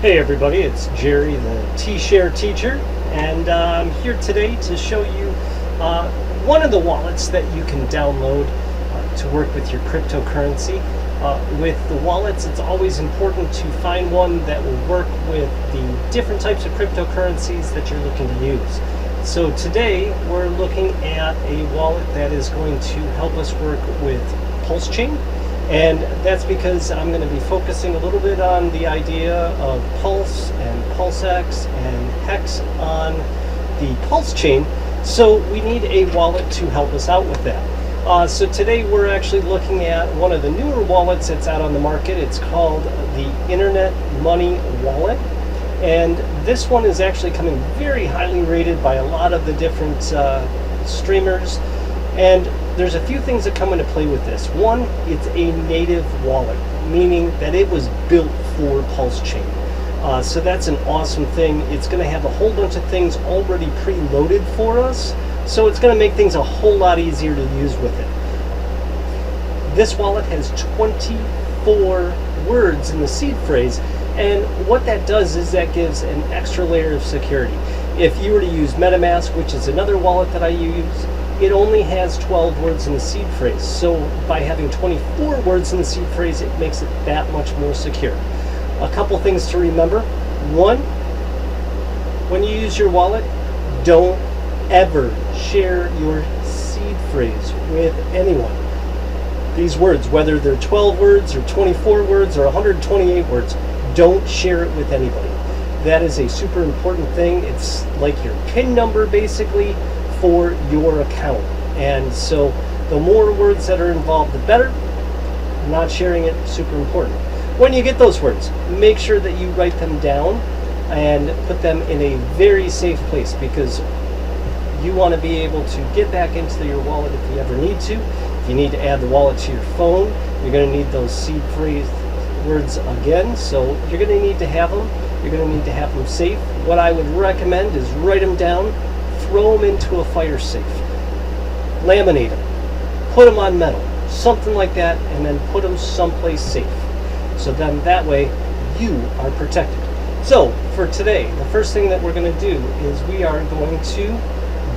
Hey everybody, it's Jerry, the T-Share teacher, and I'm here today to show you one of the wallets that you can download to work with your cryptocurrency. With the wallets, it's always important to find one that will work with the different types of cryptocurrencies that you're looking to use. So today we're looking at a wallet that is going to help us work with pulsechain. And that's because I'm going to be focusing a little bit on the idea of pulse and pulsex and hex on the pulse chain. So we need a wallet to help us out with that. So today we're actually looking at one of the newer wallets that's out on the market. It's called the Internet Money Wallet. And this one is actually coming very highly rated by a lot of the different streamers. And there's a few things that come into play with this. One, it's a native wallet, meaning that it was built for pulse chain. So that's an awesome thing. It's going to have a whole bunch of things already preloaded for us. So it's going to make things a whole lot easier to use with it. This wallet has 24 words in the seed phrase. And what that does is that gives an extra layer of security. If you were to use MetaMask, which is another wallet that I use, it only has 12 words in the seed phrase. So by having 24 words in the seed phrase, it makes it that much more secure. A couple things to remember. One, when you use your wallet, don't ever share your seed phrase with anyone. These words, whether they're 12 words or 24 words or 128 words, don't share it with anybody. That is a super important thing. It's like your PIN number basically for your account. And so the more words that are involved, the better. Not sharing it, super important. When you get those words, make sure that you write them down and put them in a very safe place, because you want to be able to get back into your wallet if you ever need to. If you need to add the wallet to your phone, you're going to need those seed phrase words again. So you're going to need to have them. You're going to need to have them safe. What I would recommend is write them down, throw them into a fire safe, laminate them, put them on metal, something like that, and then put them someplace safe. So then that way you are protected. So for today, the first thing that we're going to do is we are going to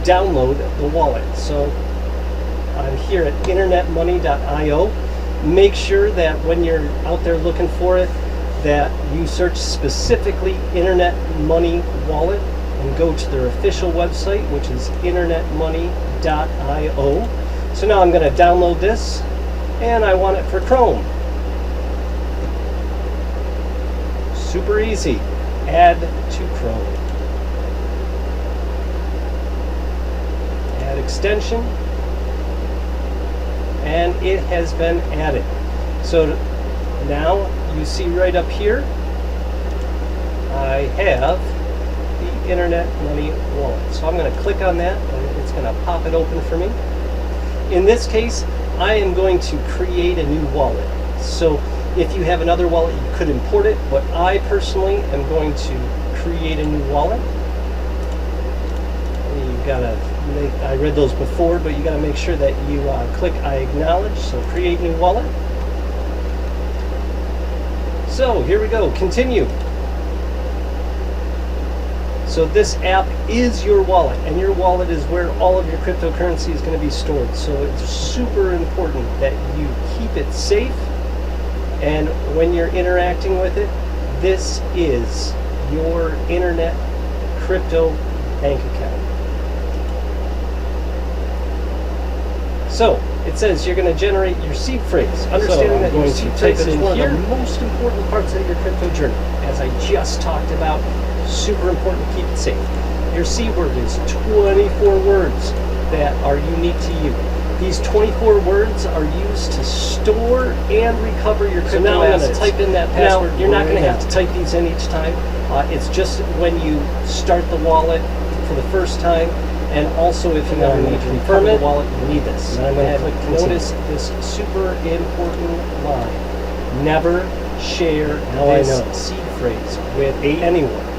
download the wallet. So I'm here at internetmoney.io. Make sure that when you're out there looking for it, that you search specifically Internet Money Wallet and go to their official website, which is internetmoney.io. So now I'm going to download this, and I want it for Chrome. Super easy. Add to Chrome. Add extension. And it has been added. So now you see right up here, I have the Internet Money Wallet. So I'm going to click on that and it's going to pop it open for me. In this case, I am going to create a new wallet. So if you have another wallet, you could import it, but I personally am going to create a new wallet. You've got to I read those before, but you got to make sure that you click I acknowledge. So create new wallet. So here we go, continue. So this app is your wallet, and your wallet is where all of your cryptocurrency is going to be stored. So it's super important that you keep it safe, and when you're interacting with it, this is your internet crypto bank account. So it says you're going to generate your seed phrase. Understanding that your seed phrase is one of the most important parts of your crypto journey. As I just talked about, super important to keep it safe. Your seed word is 24 words that are unique to you. These 24 words are used to store and recover your crypto assets. So now I'm going to type in that password. Now, you're not going to have to type these in each time. It's just when you start the wallet for the first time. And also, if you ever need to confirm the wallet, you need this. And I'm going to click notice this super important line. Never share this seed phrase with anyone.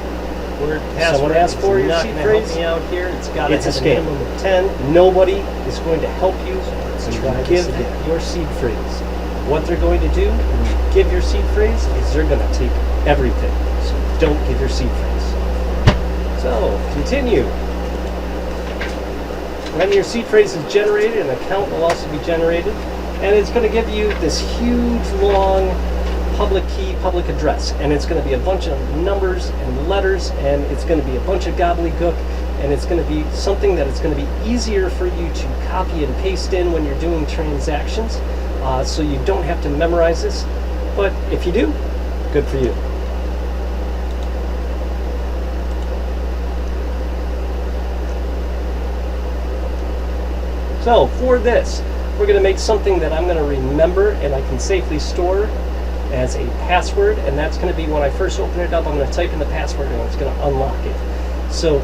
Someone asks for your seed phrase. Help me out here. It's got a minimum of 10. Nobody is going to help you to give your seed phrase. What they're going to do when you give your seed phrase is they're going to take everything. So don't give your seed phrase. So, continue. When your seed phrase is generated, an account will also be generated, and it's going to give you this huge, long public key, public address, and it's going to be a bunch of numbers and letters, and it's going to be a bunch of gobbledygook, and it's going to be something that it's going to be easier for you to copy and paste in when you're doing transactions, so you don't have to memorize this, but if you do, good for you. So for this, we're going to make something that I'm going to remember and I can safely store as a password, and that's going to be when I first open it up, I'm going to type in the password and it's going to unlock it. So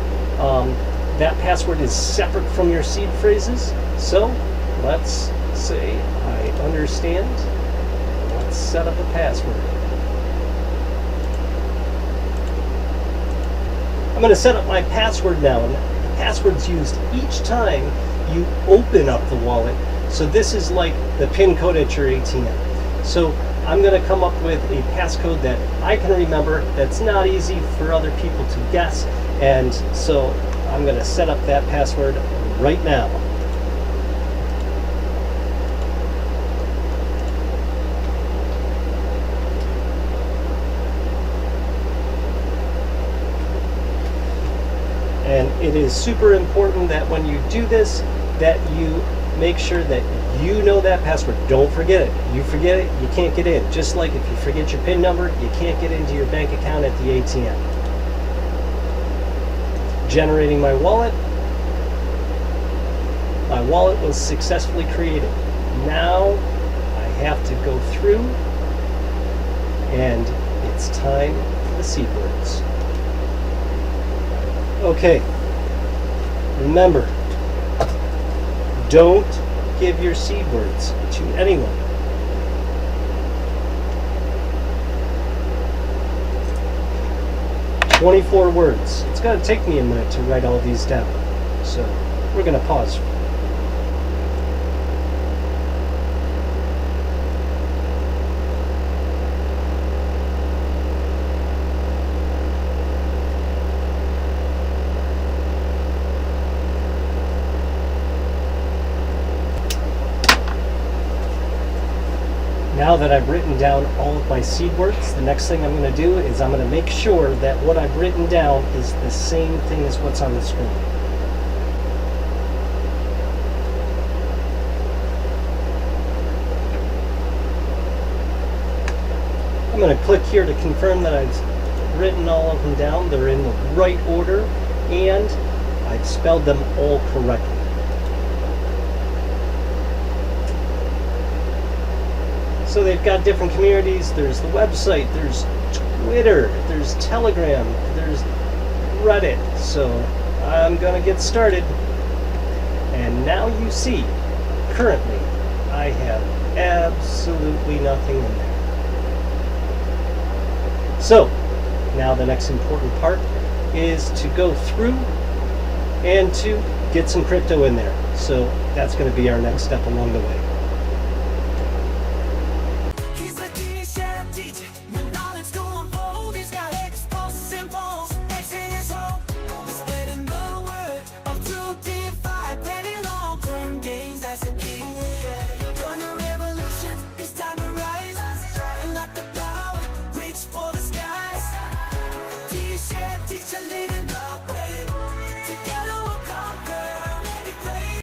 that password is separate from your seed phrases. So let's say I understand. Let's set up a password. I'm going to set up my password now, and the password's used each time you open up the wallet. So this is like the PIN code at your ATM. So I'm going to come up with a passcode that I can remember that's not easy for other people to guess, and so I'm going to set up that password right now. And it is super important that when you do this, that you make sure that you know that password. Don't forget it. You forget it, you can't get in. Just like if you forget your PIN number, you can't get into your bank account at the ATM. Generating my wallet. My wallet was successfully created. Now I have to go through, and it's time for the seed words. Okay, remember, don't give your seed words to anyone. "24 words. It's going to take me a minute to write all these down, so we're going to pause. Now that I've written down all of my seed words, the next thing I'm going to do is I'm going to make sure that what I've written down is the same thing as what's on the screen. I'm going to click here to confirm that I've written all of them down. They're in the right order, and I've spelled them all correctly. So they've got different communities. There's the website, there's Twitter, there's Telegram, there's Reddit. So I'm going to get started. And now you see, currently, I have absolutely nothing in there. So now the next important part is to go through and to get some crypto in there. So that's going to be our next step along the way.